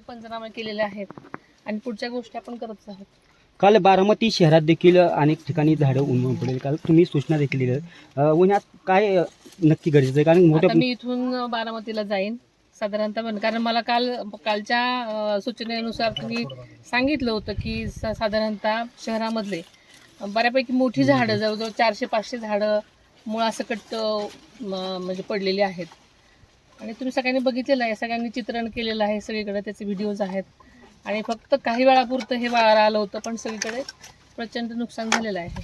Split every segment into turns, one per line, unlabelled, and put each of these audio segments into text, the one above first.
पंचनामे केलेले आहेत आणि पुढच्या गोष्टी आपण करत आहोत.
काल बारामती शहरात देखील अनेक ठिकाणी झाडं उन्मळून पडली. काल तुम्ही सूचना देखील दिल्या. उन्हात काय नक्की गरजेचं आहे? कारण
आता
मोठ्या
मी इथून बारामतीला जाईन साधारणतः, कारण मला कालच्या सूचनेनुसार तुम्ही सांगितलं होतं की साधारणतः शहरामधले बऱ्यापैकी मोठी झाडं, जवळजवळ 400-500 झाडं मुळासकट म्हणजे पडलेली आहेत. आणि तुम्ही सगळ्यांनी बघितलेलं आहे, सगळ्यांनी चित्रण केलेलं आहे, सगळीकडे त्याचे व्हिडिओज आहेत. आणि फक्त काही वेळापुरतं हे वारं आलं होतं, पण सगळीकडे प्रचंड नुकसान झालेलं आहे.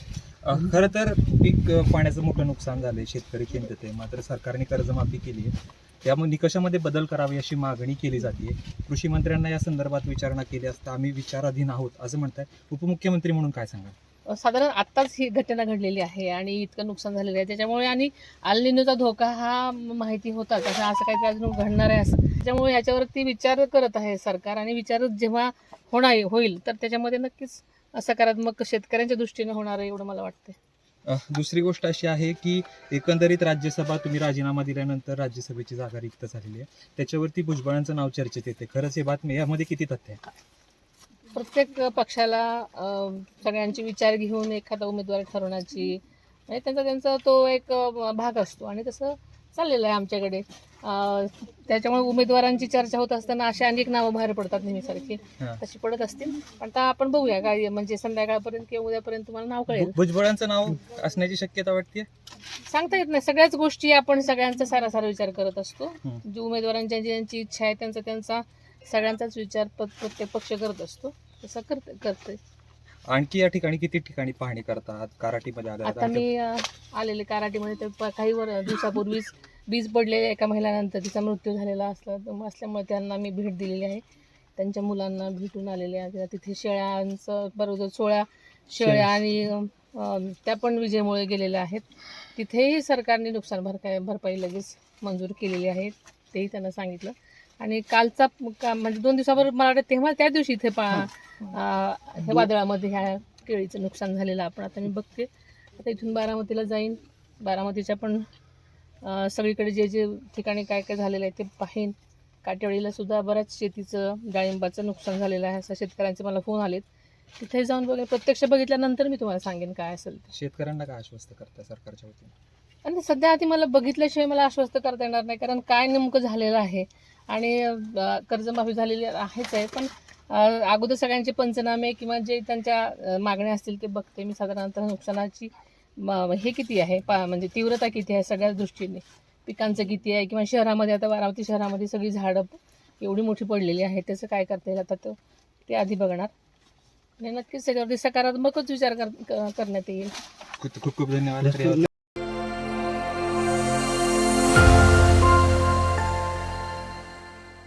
खरं तर पीक पाण्याचं मोठं नुकसान झालंय, शेतकरी चिंतित आहे. मात्र सरकारने कर्जमाफी केली आहे, त्यामुळे निकषामध्ये बदल करावे अशी मागणी केली जाते. कृषी मंत्र्यांना या संदर्भात विचारणा केली असता आम्ही विचाराधीन आहोत असं म्हणताय. उपमुख्यमंत्री म्हणून काय सांगा?
साधारण आत्ताच ही घटना घडलेली आहे आणि इतकं नुकसान झालेलं आहे त्याच्यामुळे, आणि अल निनोचा धोका हा माहिती होताच, असं काहीतरी अजून घडणार आहे असं. त्याच्यामुळे याच्यावरती विचार करत आहे सरकार, आणि विचार जेव्हा होईल तर त्याच्यामध्ये नक्कीच सकारात्मक शेतकऱ्यांच्या दृष्टीने होणार आहे एवढं मला वाटतं.
दुसरी गोष्ट अशी आहे की एकंदरीत राज्यसभा तुम्ही राजीनामा दिल्यानंतर राज्यसभेची जागा रिक्त झालेली आहे, त्याच्यावरती भुजबळांचं नाव चर्चेत येते. खरंच हे बातमी, यामध्ये किती तथ्य आहे?
प्रत्येक पक्षाला सगळ्यांचे विचार घेऊन एखादा उमेदवार ठरवण्याची म्हणजे त्यांचा तो एक भाग असतो, आणि तसं चाललेलं आहे आमच्याकडे. त्याच्यामुळे उमेदवारांची चर्चा होत असताना अशी अनेक नावं बाहेर पडतात नेहमीसारखी, तशी पडत असतील. पण आता आपण बघूया काय, म्हणजे संध्याकाळपर्यंत किंवा उद्यापर्यंत तुम्हाला नाव कळेल.
भुजबळांचं नाव असण्याची शक्यता वाटते?
सांगता येत नाही, सगळ्याच गोष्टी आपण सगळ्यांचा सारासार विचार करत असतो. जे उमेदवारांच्या ज्यांची इच्छा आहे त्यांचा सगळ्यांचाच विचार प्रत्येक पक्ष करत असतो, तसं करते.
आणखी या ठिकाणी किती ठिकाणी पाहणी करतात? कराटीमध्ये
आता मी आलेले कराटीमध्ये तर काही दिवसापूर्वीच वीज पडलेल्या एका महिलानंतर तिचा मृत्यू झालेला असल्यामुळे त्यांना मी भेट दिलेली आहे. त्यांच्या मुलांना भेटून आलेले आहे. तिथे शेळ्यांचं बरोबर 16 शेळ्या आणि त्या पण विजेमुळे गेलेल्या आहेत. तिथेही सरकारने नुकसान भरपाई लगेच मंजूर केलेली आहे, तेही त्यांना सांगितलं. आणि कालचा म्हणजे 2 दिवसापूर्वी मला वाटतं तेव्हा त्या दिवशी इथे हे वादळामध्ये ह्या केळीचं नुकसान झालेलं आपण आता मी बघते. आता इथून बारामतीला जाईन, बारामतीच्या पण सगळीकडे जे ठिकाणी काय काय झालेलं आहे ते पाहीन. काटेवाडीला सुद्धा बऱ्याच शेतीचं डाळिंबाचं नुकसान झालेलं आहे, असं शेतकऱ्यांचे मला फोन आलेत. तिथे जाऊन प्रत्यक्ष बघितल्यानंतर मी तुम्हाला सांगेन काय असेल.
शेतकऱ्यांना काय आश्वस्त करता सरकारच्या वतीने?
आणि सध्या आधी मला बघितल्याशिवाय मला आश्वस्त करता येणार नाही, कारण काय नेमकं झालेलं आहे. आणि कर्जमाफी झालेली आहेच आहे, पण अगोदर सगळ्यांचे पंचनामे किंवा जे त्यांच्या मागण्या असतील ते बघते मी. साधारणतः नुकसानाची हे किती आहे, म्हणजे तीव्रता किती आहे सगळ्याच दृष्टीने, पिकांचं किती आहे, किंवा शहरामध्ये आता बारामती शहरामध्ये सगळी झाडं एवढी मोठी पडलेली आहे, त्याचं काय करता येईल आता ते आधी बघणार. आणि नक्कीच त्याच्यावरती सकारात्मकच विचार करण्यात येईल.
खूप खूप धन्यवाद.